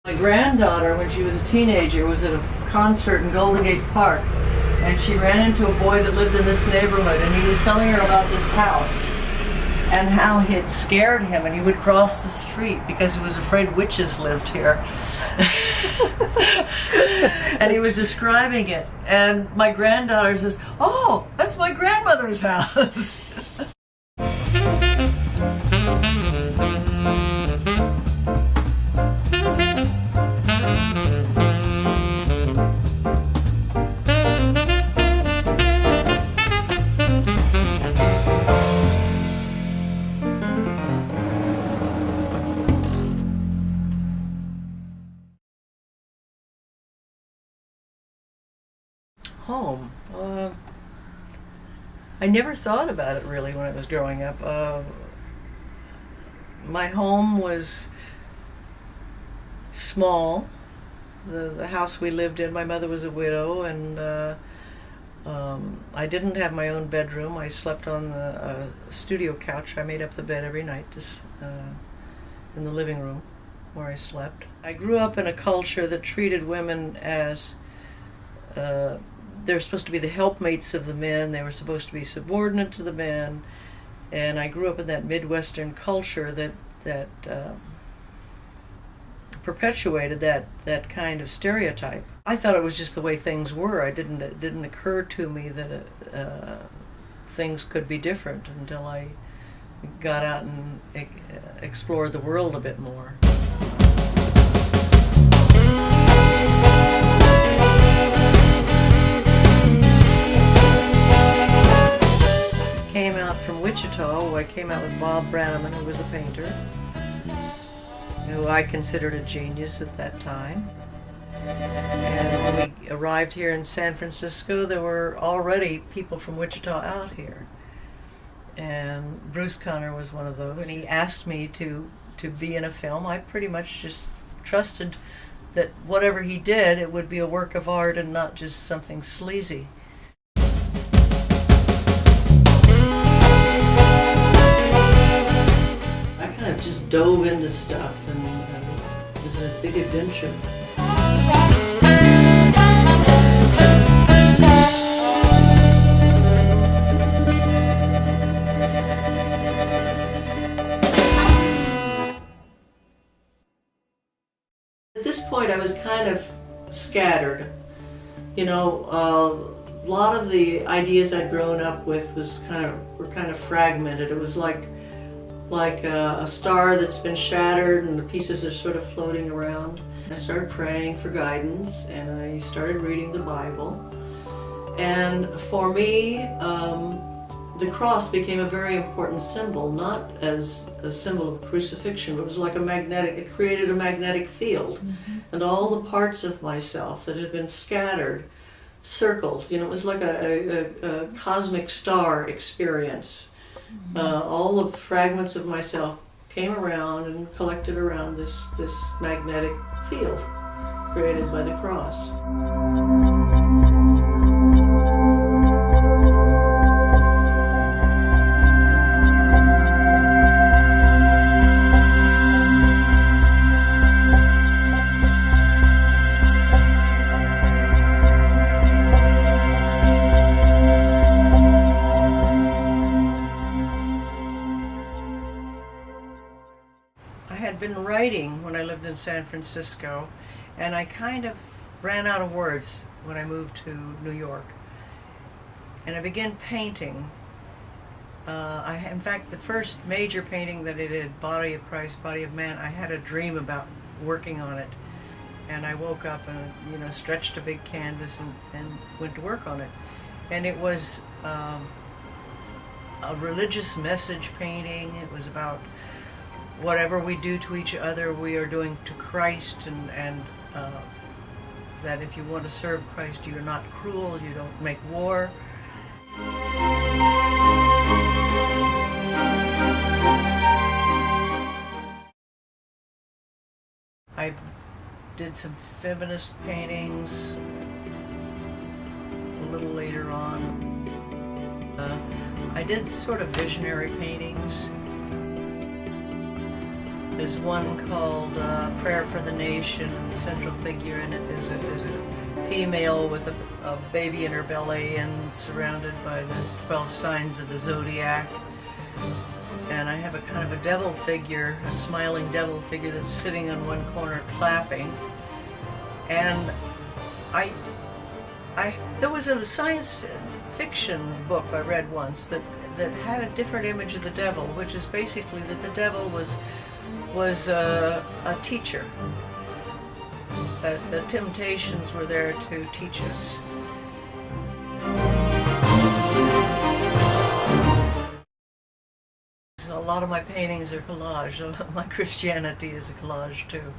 My granddaughter, when she was a teenager, was at a concert in Golden Gate Park, and she ran into a boy that lived in this neighborhood, and he was telling her about this house and how it scared him, and he would cross the street because he was afraid witches lived here. And he was describing it, and my granddaughter says, "Oh, that's my grandmother's house." Home. I never thought about it really when I was growing up. My home was small. The house we lived in, my mother was a widow, and I didn't have my own bedroom. I slept on the studio couch. I made up the bed every night just in the living room where I slept. I grew up in a culture that treated women as they're supposed to be the helpmates of the men. They were supposed to be subordinate to the men, and I grew up in that Midwestern culture that perpetuated that kind of stereotype. I thought it was just the way things were. It didn't occur to me that things could be different until I got out and explored the world a bit more. Came out from Wichita. I came out with Bob Brannaman, who was a painter, who I considered a genius at that time. And when we arrived here in San Francisco, there were already people from Wichita out here. And Bruce Conner was one of those. When he asked me to be in a film, I pretty much just trusted that whatever he did, it would be a work of art and not just something sleazy. Just dove into stuff, and it was a big adventure. At this point I was kind of scattered. You know, a lot of the ideas I'd grown up with were kind of fragmented. It was like a star that's been shattered and the pieces are sort of floating around. I started praying for guidance, and I started reading the Bible. And for me, the cross became a very important symbol, not as a symbol of crucifixion, but it was like it created a magnetic field. Mm-hmm. And all the parts of myself that had been scattered circled. You know, it was like a cosmic star experience. All the fragments of myself came around and collected around this magnetic field created by the cross. Been writing when I lived in San Francisco, and I kind of ran out of words when I moved to New York, and I began painting. In fact, the first major painting that I did, Body of Christ, Body of Man, I had a dream about working on it, and I woke up and stretched a big canvas and went to work on it, and it was a religious message painting. It was about whatever we do to each other, we are doing to Christ, and that if you want to serve Christ, you're not cruel, you don't make war. I did some feminist paintings a little later on. I did sort of visionary paintings. There's one called Prayer for the Nation, and the central figure in it is a female with a baby in her belly and surrounded by the 12 signs of the zodiac. And I have a kind of a devil figure, a smiling devil figure that's sitting on one corner clapping. And there was a science fiction book I read once that had a different image of the devil, which is basically that the devil was a teacher. That the temptations were there to teach us. A lot of my paintings are collage. My Christianity is a collage too.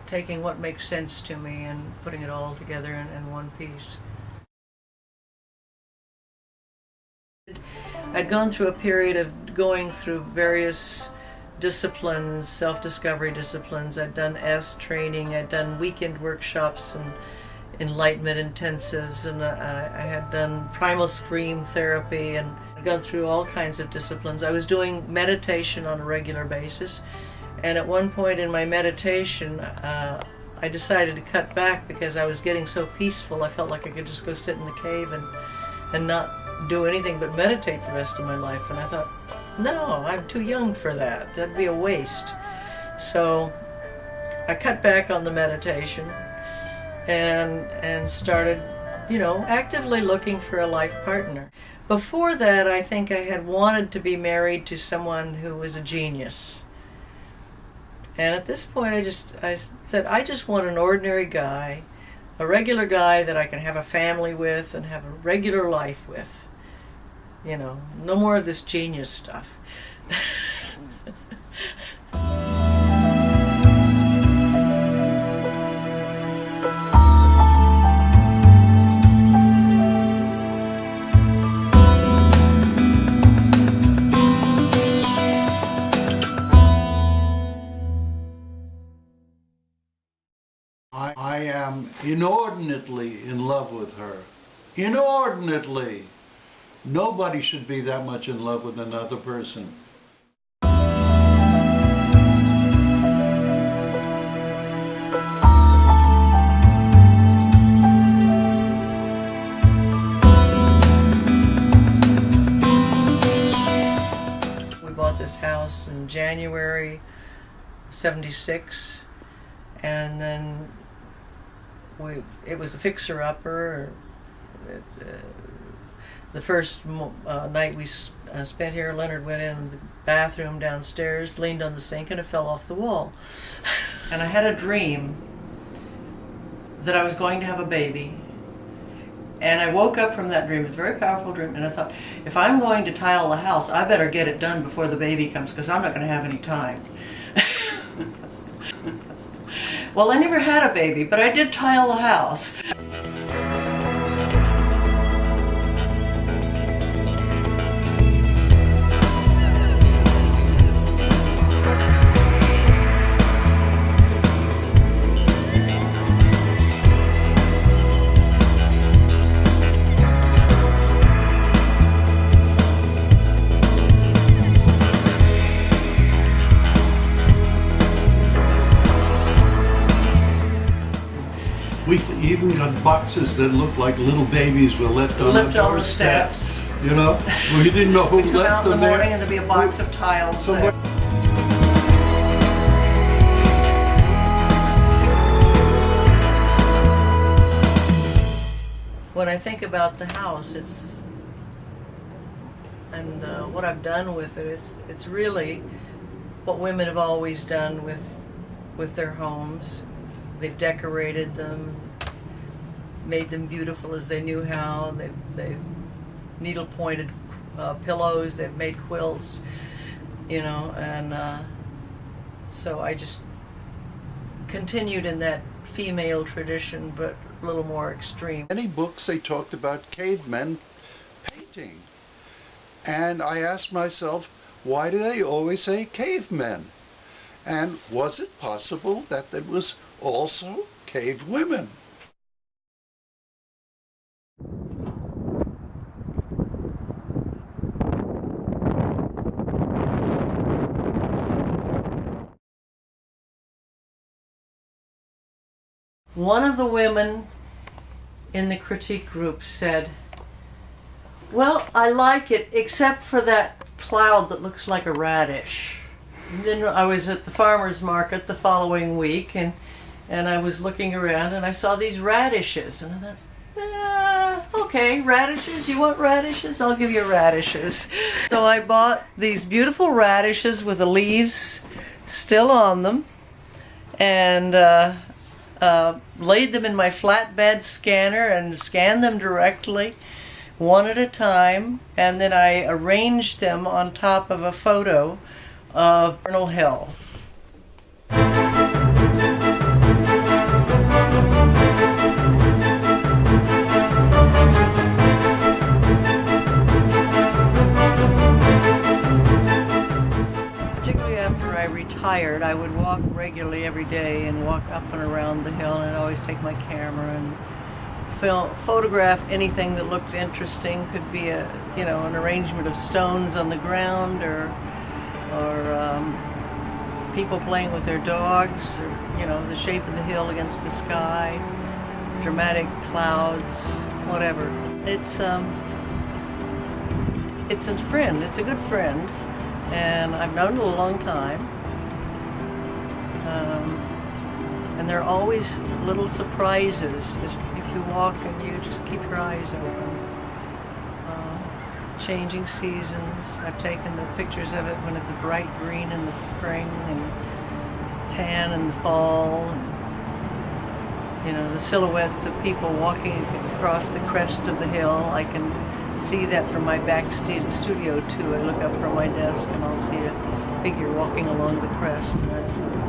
Taking what makes sense to me and putting it all together in one piece. I'd gone through a period of going through various disciplines, self-discovery disciplines. I'd done training, I'd done weekend workshops and enlightenment intensives, and I had done primal scream therapy, and I'd gone through all kinds of disciplines. I was doing meditation on a regular basis, and at one point in my meditation I decided to cut back because I was getting so peaceful. I felt like I could just go sit in the cave and not do anything but meditate the rest of my life. And I thought, no, I'm too young for that. That'd be a waste. So I cut back on the meditation and started, actively looking for a life partner. Before that, I think I had wanted to be married to someone who was a genius. And at this point, I said, I just want an ordinary guy, a regular guy that I can have a family with and have a regular life with. No more of this genius stuff. I am inordinately in love with her. Inordinately. Nobody should be that much in love with another person. We bought this house in January '76, and then it was a fixer-upper. The first night we spent here, Leonard went in the bathroom downstairs, leaned on the sink, and it fell off the wall. And I had a dream that I was going to have a baby. And I woke up from that dream, it was a very powerful dream, and I thought, if I'm going to tile the house, I better get it done before the baby comes, because I'm not going to have any time. Well, I never had a baby, but I did tile the house. We even got boxes that looked like little babies were left on the steps. We didn't know who We'd come left out in the them morning there. and there'd be a box of tiles there. When I think about the house, what I've done with it, it's really what women have always done with their homes. They've decorated them, made them beautiful as they knew how. They've needle-pointed pillows. They've made quilts, and so I just continued in that female tradition, but a little more extreme. Many books they talked about cavemen painting, and I asked myself, why do they always say cavemen? And was it possible that there was also cave women? One of the women in the critique group said, "Well, I like it except for that cloud that looks like a radish." And then I was at the farmer's market the following week, and I was looking around and I saw these radishes, and I thought, okay, radishes, you want radishes? I'll give you radishes. So I bought these beautiful radishes with the leaves still on them, and laid them in my flatbed scanner and scanned them directly, one at a time, and then I arranged them on top of a photo of Vernal Hill. Particularly after I retired, I would walk regularly every day and walk up and around the hill, and I'd always take my camera and photograph anything that looked interesting. Could be an arrangement of stones on the ground, or people playing with their dogs, or the shape of the hill against the sky, dramatic clouds, whatever. It's a friend. It's a good friend, and I've known it a long time. And there are always little surprises if you walk and you just keep your eyes open. Changing seasons. I've taken the pictures of it when it's bright green in the spring and tan in the fall. And, the silhouettes of people walking across the crest of the hill. I can see that from my back studio too. I look up from my desk and I'll see a figure walking along the crest.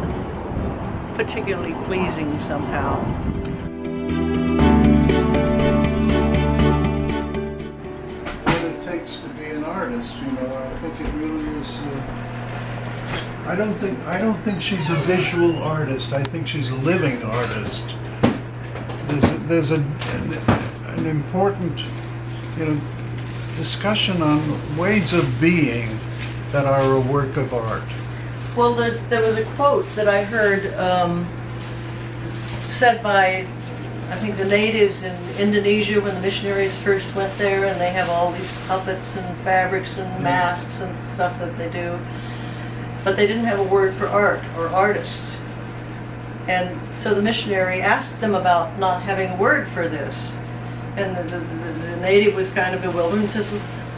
That's particularly pleasing somehow. What it takes to be an artist, I think it really is. I don't think she's a visual artist. I think she's a living artist. There's an important, discussion on ways of being that are a work of art. Well, there was a quote that I heard said by, I think, the natives in Indonesia when the missionaries first went there, and they have all these puppets and fabrics and masks and stuff that they do, but they didn't have a word for art or artist. And so the missionary asked them about not having a word for this, and the native was kind of bewildered and says,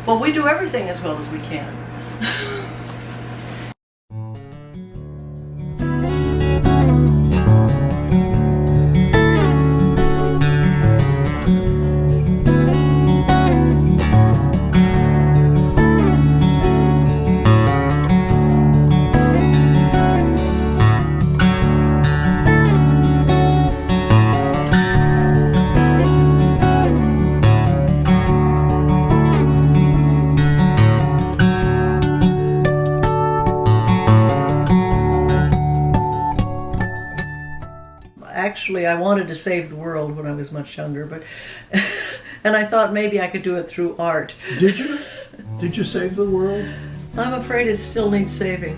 "Well, we do everything as well as we can." Actually, I wanted to save the world when I was much younger, but and I thought maybe I could do it through art. Did you? Did you save the world? I'm afraid it still needs saving.